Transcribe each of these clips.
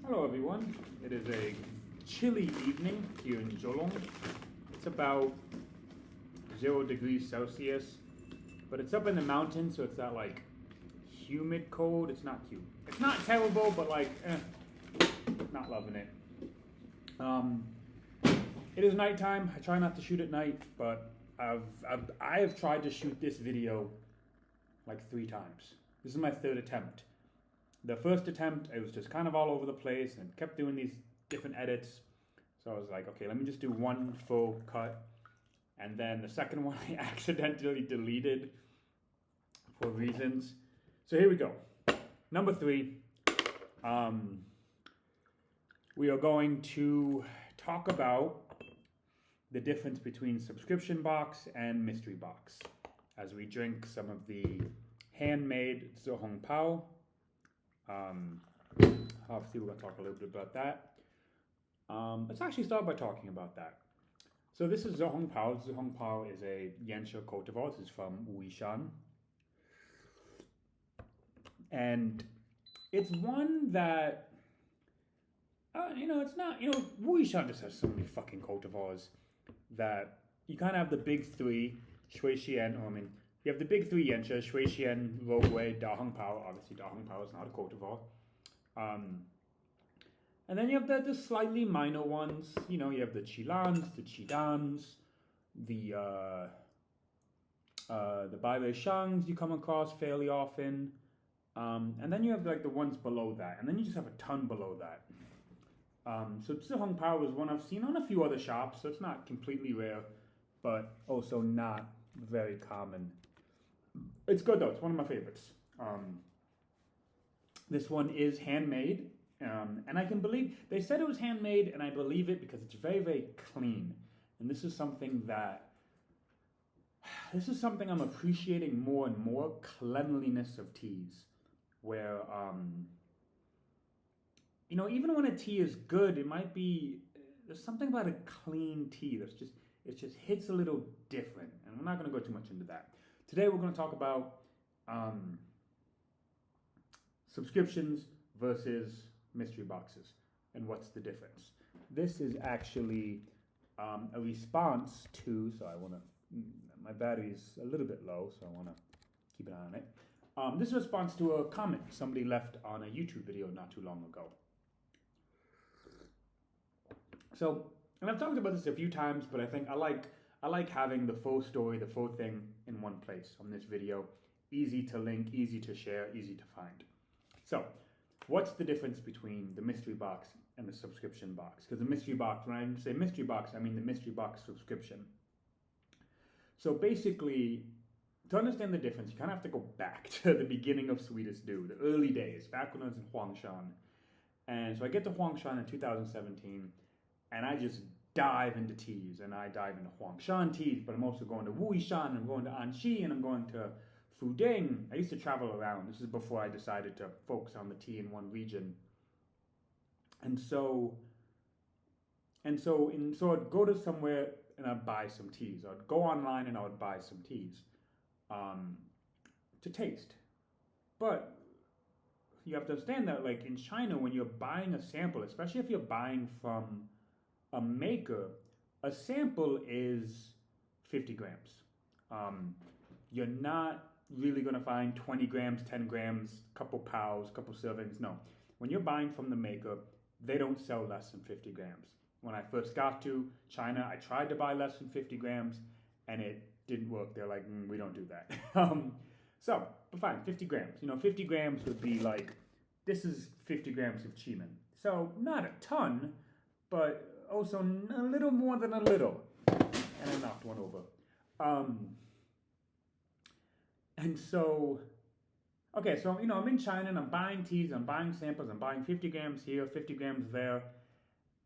Hello everyone, it is a chilly evening here in Jolong. It's about 0 degrees Celsius, but it's up in the mountains, so it's not like humid cold. It's not cute. It's not terrible, but like, not loving it. It is nighttime. I try not to shoot at night, but I have tried to shoot this video like 3 times. This is my 3rd attempt. The first attempt, it was just kind of all over the place and kept doing these different edits. So I was like, okay, let me just do one full cut. And then the second one I accidentally deleted for reasons. So here we go. Number 3. We are going to talk about the difference between subscription box and mystery box as we drink some of the handmade Zhehong Pao. Obviously, we're going to talk a little bit about that. Let's actually start by talking about that. So this is Zhehong Pao. Zhehong Pao is a Yanxia cultivar. This is from Wuishan. And it's one that, it's not, Wuishan just has so many fucking cultivars that you kind of have the big 3, Shui Xian, you have the big 3 Yanxia, Shui Xian, Rogui, Dahong Pao. Obviously, Dahong Pao is not a cultivar. And then you have the slightly minor ones. You have the Qilans, the Qidans, the Bailei Shangs you come across fairly often. And then you have like the ones below that. And then you just have a ton below that. So Zhehong Pao is one I've seen on a few other shops, so it's not completely rare, but also not very common. It's good though, it's one of my favorites. This one is handmade, and I can believe, they said it was handmade, and I believe it because it's very, very clean. And this is something I'm appreciating more and more, cleanliness of teas, where, even when a tea is good, it might be, there's something about a clean tea it just hits a little different, and we're not going to go too much into that. Today we're going to talk about subscriptions versus mystery boxes and what's the difference. This is actually a response to, my battery's a little bit low, so I want to keep an eye on it. This is a response to a comment somebody left on a YouTube video not too long ago. So, and I've talked about this a few times, but I think I like having the full story, the full thing in one place on this video. Easy to link, easy to share, easy to find. So, what's the difference between the mystery box and the subscription box? Because the mystery box, when I say mystery box, I mean the mystery box subscription. So basically, to understand the difference, you kind of have to go back to the beginning of Sweetest Do, the early days, back when I was in Huangshan. And so I get to Huangshan in 2017, and I just dive into teas, and I dive into Huangshan teas, but I'm also going to Wuishan, I'm going to Anxi, and I'm going to Fuding. I used to travel around. This is before I decided to focus on the tea in one region. And so I'd go to somewhere and I'd buy some teas. I'd go online and I would buy some teas to taste. But you have to understand that, like in China, when you're buying a sample, especially if you're buying from a maker, a sample is 50 grams. You're not really going to find 20 grams, 10 grams, couple pows, couple servings. No. When you're buying from the maker, they don't sell less than 50 grams. When I first got to China, I tried to buy less than 50 grams, and it didn't work. They're like, we don't do that. But fine, 50 grams. 50 grams would be like, this is 50 grams of Qimen. So not a ton, but also a little more than a little. And I knocked one over. And so, okay, so, I'm in China and I'm buying teas, I'm buying samples, I'm buying 50 grams here, 50 grams there.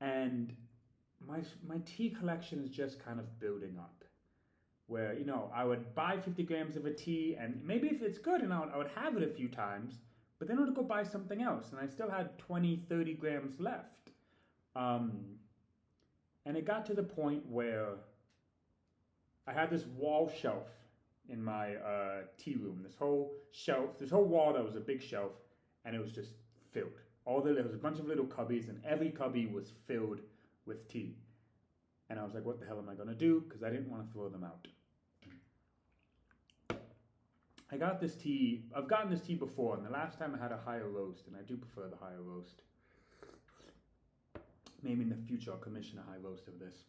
And my tea collection is just kind of building up. Where, I would buy 50 grams of a tea, and maybe if it's good, and I would have it a few times, but then I would go buy something else, and I still had 20, 30 grams left. And it got to the point where I had this wall shelf in my tea room. This whole wall that was a big shelf, and it was just filled. there was a bunch of little cubbies, and every cubby was filled with tea. And I was like, what the hell am I going to do? Because I didn't want to throw them out. I got this tea. I've gotten this tea before, and the last time I had a higher roast, and I do prefer the higher roast. Maybe in the future I'll commission a high roast of this.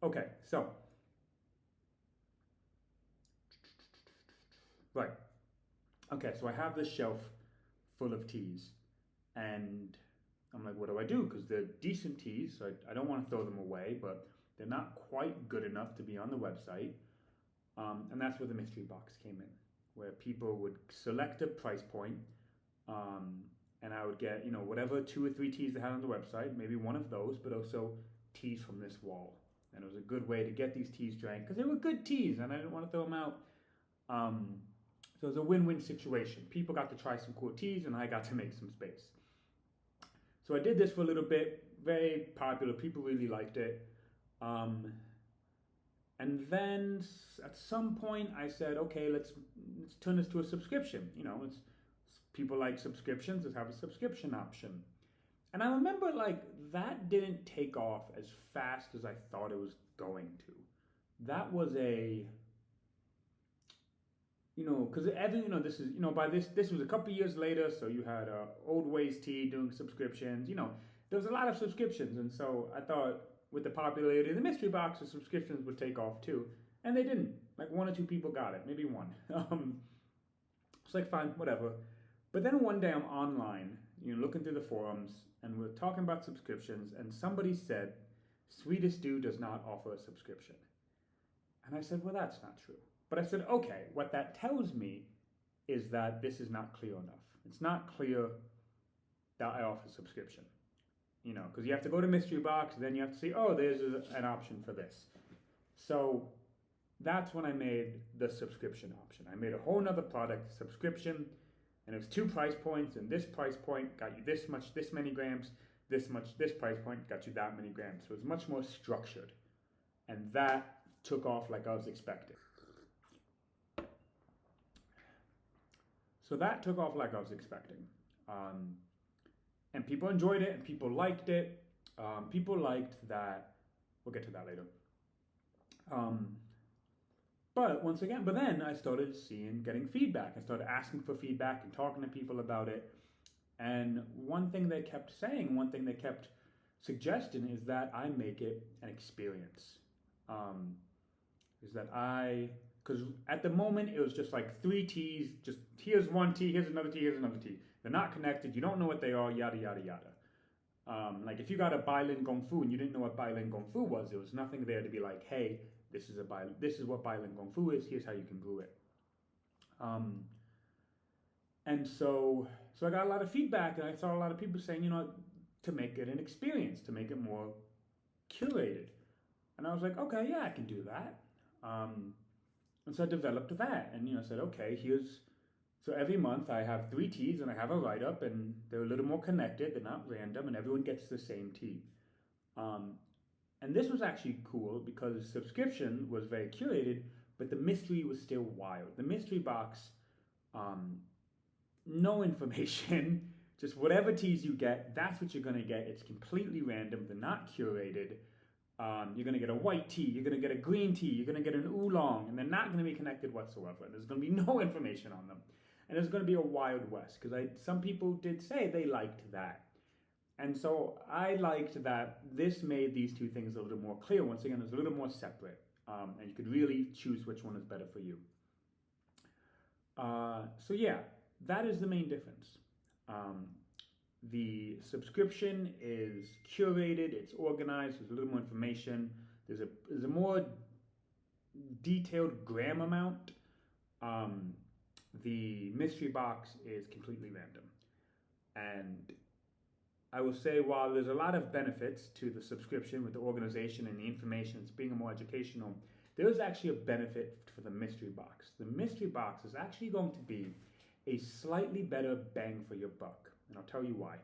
Okay, so. Right. Okay, so I have this shelf full of teas, and I'm like, what do I do? Because they're decent teas, so I don't want to throw them away, but they're not quite good enough to be on the website. And that's where the mystery box came in, where people would select a price point, and I would get, whatever 2 or 3 teas they had on the website, maybe one of those, but also teas from this wall. And it was a good way to get these teas drank, because they were good teas, and I didn't want to throw them out. So it was a win-win situation. People got to try some cool teas, and I got to make some space. So I did this for a little bit, very popular, people really liked it. And then at some point I said, okay, let's turn this to a subscription. It's people like subscriptions, let's have a subscription option. And I remember that didn't take off as fast as I thought it was going to. That was because this is, by this was a couple of years later, so you had Old Ways Tea doing subscriptions, there was a lot of subscriptions, and so I thought with the popularity of the mystery box, the subscriptions would take off too, and they didn't. 1 or 2 people got it, maybe 1. It's like, fine, whatever. But then one day I'm online, looking through the forums, and we're talking about subscriptions, and somebody said, Sweetest Stew does not offer a subscription. And I said, well, that's not true. But I said, okay, what that tells me is that this is not clear enough. It's not clear that I offer subscription. Because you have to go to Mystery Box, then you have to see, oh, there's an option for this. So that's when I made the subscription option. I made a whole nother product, subscription, and it was 2 price points, and this price point got you this much, this many grams, this much, this price point got you that many grams. So it was much more structured. And that took off like I was expecting. So that took off like I was expecting. And people enjoyed it, and people liked it. People liked that. We'll get to that later. But then I started getting feedback. I started asking for feedback and talking to people about it. And one thing they kept saying, one thing they kept suggesting is that I make it an experience. Because at the moment it was just 3 teas, just here's 1 tea, here's another tea, here's another tea. They're not connected, you don't know what they are, yada, yada, yada. If you got a Bailin Gong Fu and you didn't know what Bailin Gong Fu was, there was nothing there to be like, hey, this is what Bailin Gong Fu is, here's how you can brew it. And so I got a lot of feedback, and I saw a lot of people saying, to make it an experience, to make it more curated. And I was like, okay, yeah, I can do that. And so I developed that, and said, okay, so every month I have 3 teas, and I have a write-up, and they're a little more connected, they're not random, and everyone gets the same tea. And this was actually cool because subscription was very curated, but the mystery was still wild. The mystery box, no information, just whatever teas you get, that's what you're going to get. It's completely random, they're not curated. You're going to get a white tea, you're going to get a green tea, you're going to get an oolong, and they're not going to be connected whatsoever. There's going to be no information on them. And it's going to be a Wild West, because some people did say they liked that. And so I liked that this made these 2 things a little more clear. Once again, it's a little more separate, and you could really choose which one is better for you. So yeah, that is the main difference. The subscription is curated, it's organized, there's a little more information, there's a more detailed gram amount. The mystery box is completely random. And I will say, while there's a lot of benefits to the subscription with the organization and the information, it's being more educational, there is actually a benefit for the mystery box. The mystery box is actually going to be a slightly better bang for your buck. And I'll tell you why.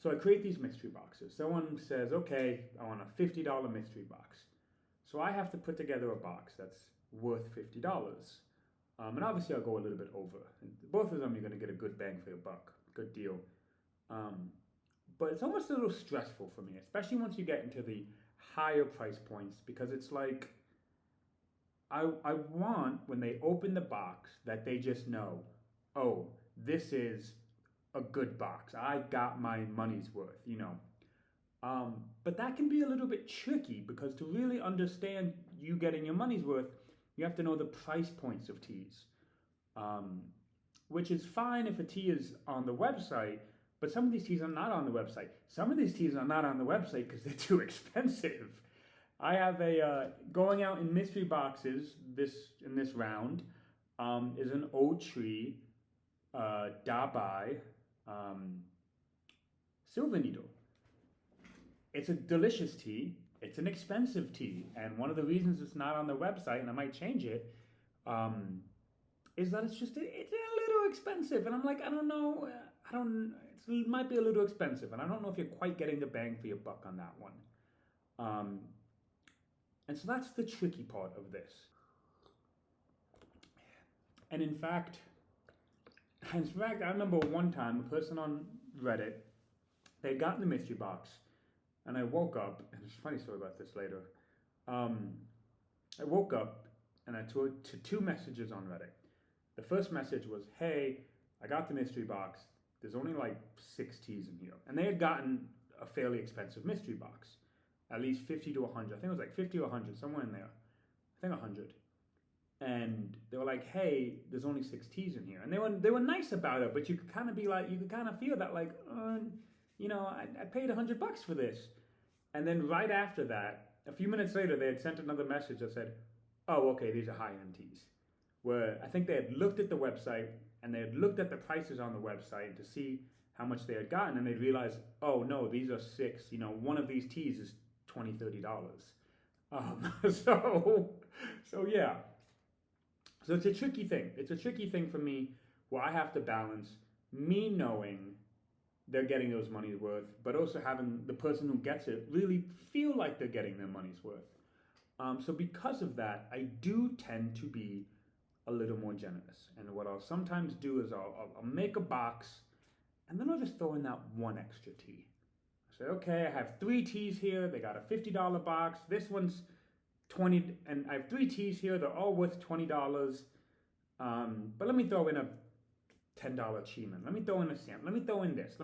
So I create these mystery boxes. Someone says, okay, I want a $50 mystery box. So I have to put together a box that's worth $50. And obviously I'll go a little bit over. And both of them you're going to get a good bang for your buck. good deal. But it's almost a little stressful for me, especially once you get into the higher price points, because it's like I want when they open the box that they just know, oh, this is a good box. I got my money's worth, you know. But that can be a little bit tricky because to really understand you getting your money's worth, you have to know the price points of teas, which is fine if a tea is on the website, but some of these teas are not on the website. Some of these teas are not on the website because they're too expensive. I have a going out in mystery boxes in this round is an Old Tree Dabai Silver Needle. It's a delicious tea. It's an expensive tea, and one of the reasons it's not on the website, and I might change it, is that it's a little expensive, and I'm like, I don't know, it might be a little expensive, and I don't know if you're quite getting the bang for your buck on that one. And so that's the tricky part of this. And in fact, I remember one time a person on Reddit, they'd gotten the mystery box, and I woke up, and there's a funny story about this later. I woke up and I took to 2 messages on Reddit. The first message was, hey, I got the mystery box. There's only like 6 teas in here. And they had gotten a fairly expensive mystery box, at least 50 to 100. I think it was like 50 or 100, somewhere in there. I think 100. And they were like, hey, there's only 6 teas in here. And they were nice about it, but you could kind of be like, you could kind of feel that like, you know, I paid $100 for this. And then right after that, a few minutes later, they had sent another message that said, oh, okay, these are high-end teas. Where I think they had looked at the website and they had looked at the prices on the website to see how much they had gotten, and they'd realized, oh no, these are 6, you know, one of these teas is $20, $30. So yeah. So it's a tricky thing. It's a tricky thing for me where I have to balance me knowing they're getting those money's worth, but also having the person who gets it really feel like they're getting their money's worth. So because of that, I do tend to be a little more generous. And what I'll sometimes do is I'll make a box, and then I'll just throw in that one extra tea. I say, okay, I have 3 teas here. They got a $50 box. This one's $20, and I have 3 teas here. They're all worth $20. But let me throw in a $10 Cheeman. Let me throw in a stamp. Let me throw in this.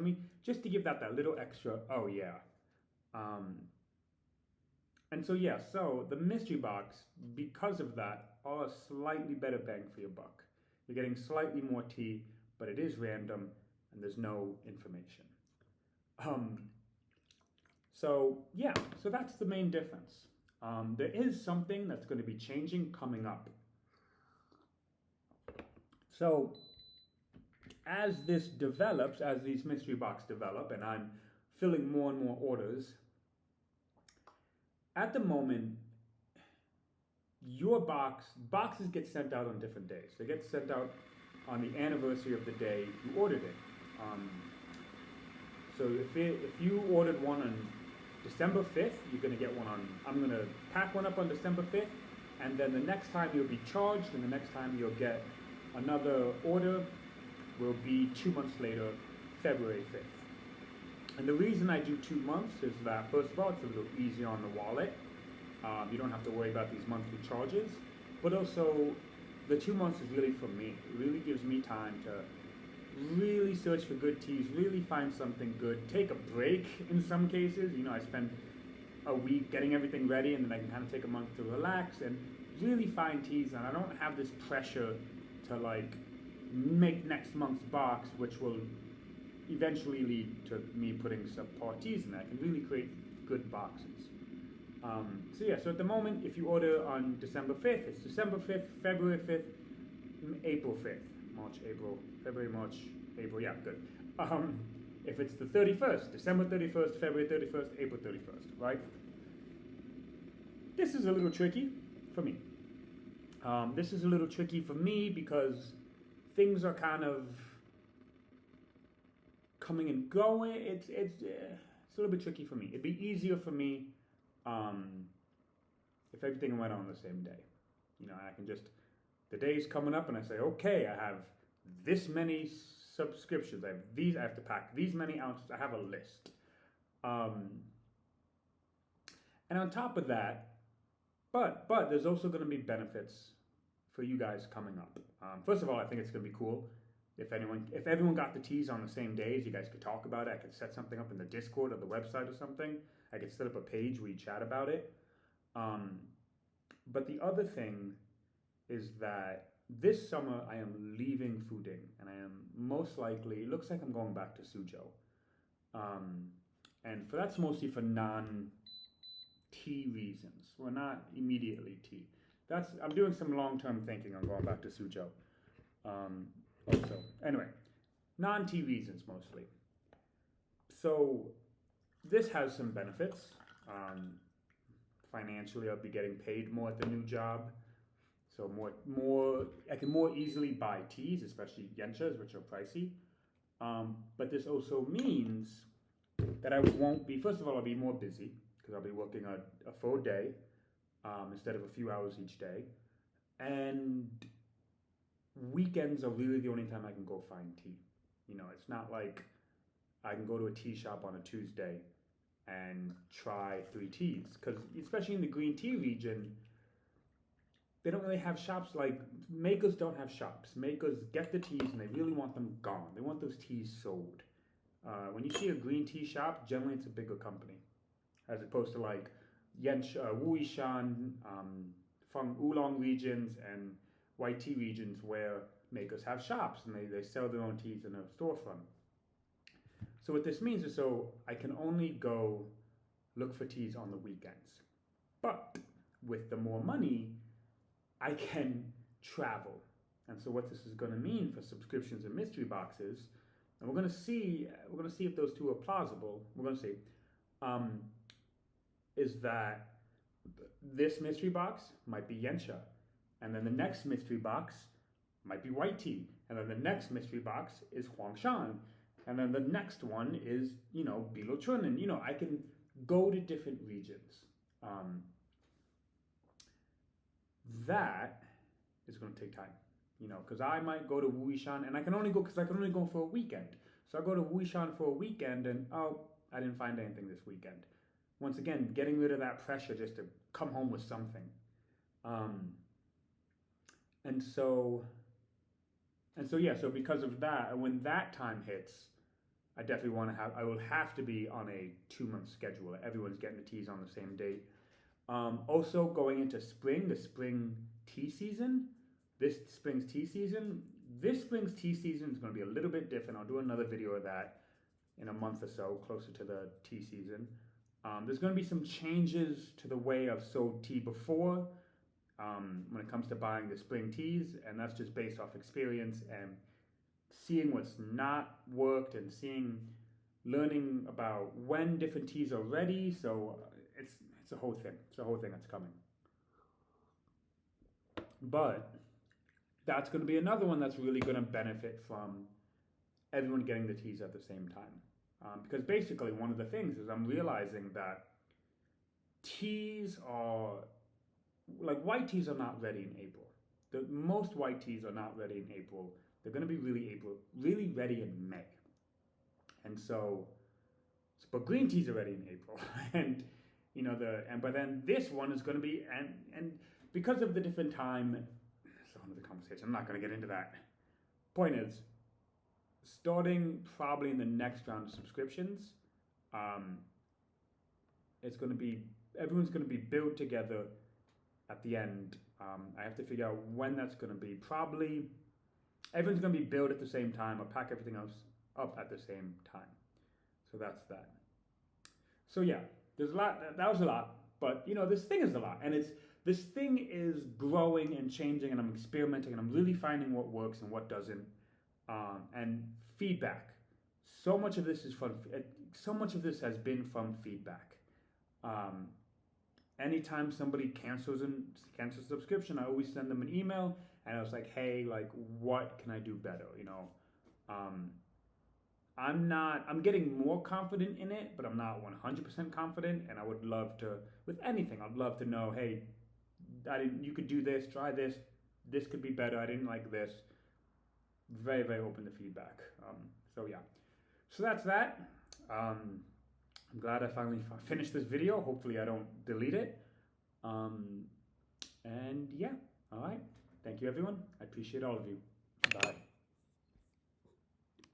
Just to give that little extra, oh yeah. And so yeah, so the mystery box, because of that, are a slightly better bang for your buck. You're getting slightly more tea, but it is random and there's no information. So yeah, so that's the main difference. There is something that's going to be changing coming up. So as this develops, as these mystery box develop, and I'm filling more and more orders, at the moment, your boxes get sent out on different days. They get sent out on the anniversary of the day you ordered it. So if you ordered one on December 5th, you're going to get one on, I'm going to pack one up on December 5th, and then the next time you'll be charged, and the next time you'll get another order will be 2 months later, February 5th. And the reason I do 2 months is that, first of all, it's a little easier on the wallet. You don't have to worry about these monthly charges. But also, the 2 months is really for me. It really gives me time to really search for good teas, really find something good, take a break in some cases. You know, I spend a week getting everything ready, and then I can kind of take a month to relax and really find teas. And I don't have this pressure to like make next month's box, which will eventually lead to me putting subpar teas in there. I can really create good boxes. So yeah, so at the moment, if you order on December 5th, it's December 5th, February 5th, April 5th, March, April, February, March, April, yeah, good. If it's the 31st, December 31st, February 31st, April 31st, right? This is a little tricky for me. This is a little tricky for me because things are kind of coming and going. It's a little bit tricky for me. It'd be easier for me if everything went on the same day. You know, I can just, the day's coming up and I say, okay, I have this many subscriptions. I have these. I have to pack these many ounces. I have a list. And on top of that, but there's also going to be benefits for you guys coming up. First of all, I think it's going to be cool if everyone got the teas on the same days. You guys could talk about it. I could set something up in the Discord or the website or something. I could set up a page where you chat about it. But the other thing is that this summer I am leaving Fuding, and I am most likely. It looks like I'm going back to Suzhou, and that's mostly for non-tea reasons. Well, not immediately tea. I'm doing some long-term thinking on going back to Suzhou. Also, anyway, non-tea reasons mostly. So this has some benefits. Financially, I'll be getting paid more at the new job, so more. I can more easily buy teas, especially yenchas, which are pricey. But this also means that I won't be. First of all, I'll be more busy because I'll be working a full day instead of a few hours each day, and weekends are really the only time I can go find tea. It's not like I can go to a tea shop on a Tuesday and try 3 teas, because especially in the green tea region, they don't really have shops. Like, makers don't have shops. Makers get the teas and they really want them gone. They want those teas sold. When you see a green tea shop, generally it's a bigger company, as opposed to like Wuishan, Feng Oolong regions and white tea regions where makers have shops and they sell their own teas in a storefront. So what this means is, so I can only go look for teas on the weekends. But with the more money, I can travel. And so what this is going to mean for subscriptions and mystery boxes, and we're going to see if those two are plausible. We're going to see is that this mystery box might be Yencha, and then the next mystery box might be white tea, and then the next mystery box is Huangshan, and then the next one is, Biluchun, and, I can go to different regions. That is going to take time, because I might go to Wuishan, and I can only go for a weekend. So I go to Wuishan for a weekend, and, I didn't find anything this weekend. Once again, getting rid of that pressure just to come home with something. So because of that, when that time hits, I will have to be on a 2-month schedule. Everyone's getting the teas on the same date. Also going into spring, the spring tea season, this spring's tea season is going to be a little bit different. I'll do another video of that in a month or so, closer to the tea season. There's going to be some changes to the way I've sold tea before when it comes to buying the spring teas, and that's just based off experience and seeing what's not worked and learning about when different teas are ready. So it's a whole thing. It's a whole thing that's coming. But that's going to be another one that's really going to benefit from everyone getting the teas at the same time. Because basically one of the things is I'm realizing that teas are, like, white teas are not ready in April. Most white teas are not ready in April. They're going to be really ready in May. And but green teas are ready in April. And, but then this one is going to be, and because of the different time, it's a whole other conversation. I'm not going to get into that. Point is, starting probably in the next round of subscriptions, everyone's going to be built together at the end. I have to figure out when that's going to be. Probably everyone's going to be billed at the same time. I'll pack everything else up at the same time. So that's that. So yeah, there's a lot. That was a lot. But, this thing is a lot. And this thing is growing and changing, and I'm experimenting, and I'm really finding what works and what doesn't. And feedback. So much of this has been from feedback. Anytime somebody cancels subscription, I always send them an email, and I was like, hey, like, what can I do better? I'm getting more confident in it, but I'm not 100% confident, and I would love to, with anything, I'd love to know, hey, you could do this, try this could be better, I didn't like this. very, very open to feedback. So yeah, so that's that. I'm glad I finally finished this video. Hopefully I don't delete it. And yeah, all right. Thank you, everyone. I appreciate all of you. Bye.